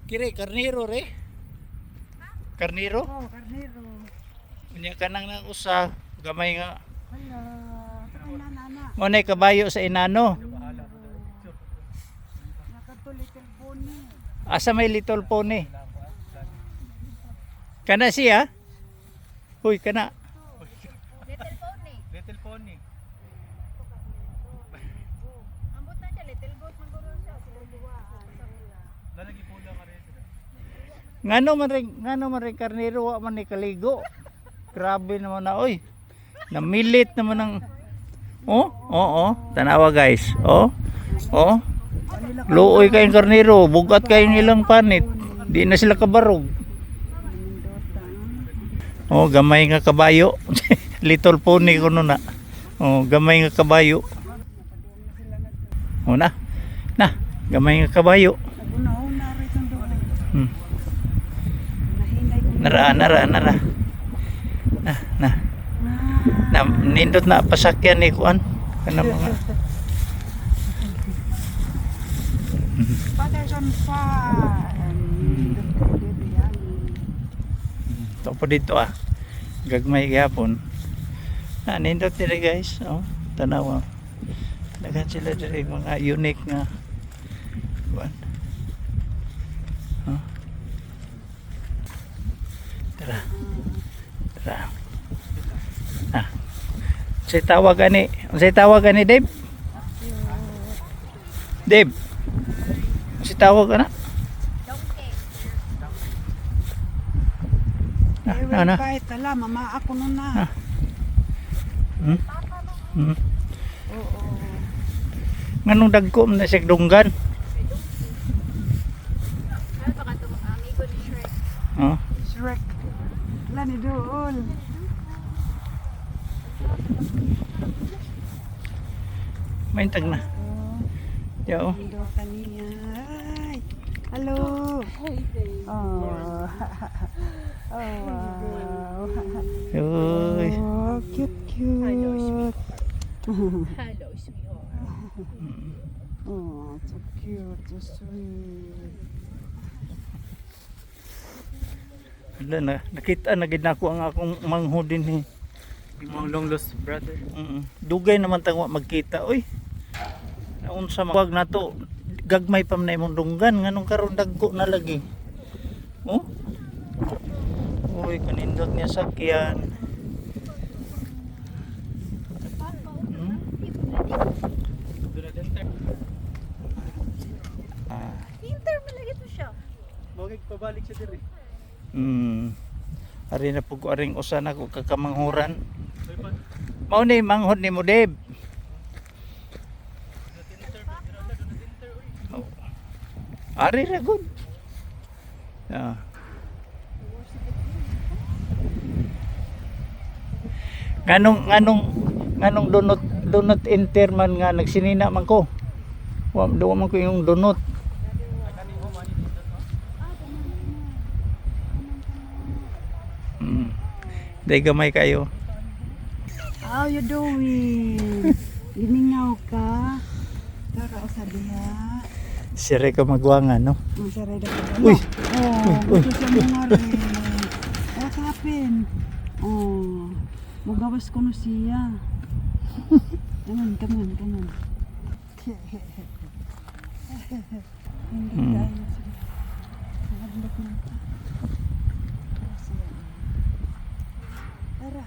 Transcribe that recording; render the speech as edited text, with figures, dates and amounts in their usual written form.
Kire, karniro re. Karniro? Oh, karnero. Unya ka nang usa. Gamay nga. Hala. Ano na. Mo na kabayo sa inano. Nakatulitin po ni. Asa may little pony? Kana siya? Huy, kana. Little pony. Little pony. Ambot na siya, little goat maguro siya. Lalagi pula ka rin. Ngano man rin karniro wa man ni kaligo. Grabe naman na oy. Namilit naman ng tanawa guys. Luoy kayong karniro, bugat kayong ilang panit. Di na sila kabarog. Gamay nga kabayo. Little pony kuno na. Gamay nga kabayo. Na. Gamay nga kabayo. Una-una rin ang doon. Nara. Na nindot na pasakyan ni kuan kana mga Patterson pa. Topo dito gagmay gyapon. Nindot diri guys. Tanawa. Dagan sila diri mga unique nga kuan. Tara. Unsay tawag ani Dave? Dave. Unsay tawag ana? Ewan kahit tala, mama ako nun na. Oo. Nganong dagko man na siya dunggan? Ano ba ka ito mga amigo ni Shrek? Shrek. Wala ni doon. Maintag na. Yo. Indo kaniya. Ay. Hello. Oh. Oh, wow. Uy. Oh, cute. Hello, sweetheart. Oh, so cute, so sweet. Nakita na gid nako ang akong manghod din ni. Yung long lost brother. Dugay naman tangwa magkita. Uy. Naunsa wag na to. Gagmay pa man na imong dunggan nganong karon dagko na lagi. Uy, kanindot niya sakyan. Hinter mo lagi to siya. Bagay pabalik siya diri. Ari na pug aring usa na ko kakamanghuran. Mao ni manghod ni mo Dave. Ari ra gud. Nganong donut enter man nga nagsinina man ko. Wa man ko yung donut. Day gamay kayo. How you doing? Gimingaw ka? Tara o sa diha. Sire ka magwangan, no? Ang saray na ka. Uy! Oh, gusto siya mo nga rin. What happened? Oh, magawas ko na siya. Come on. Hindi tayo siya. Nagandok na ito. Tara.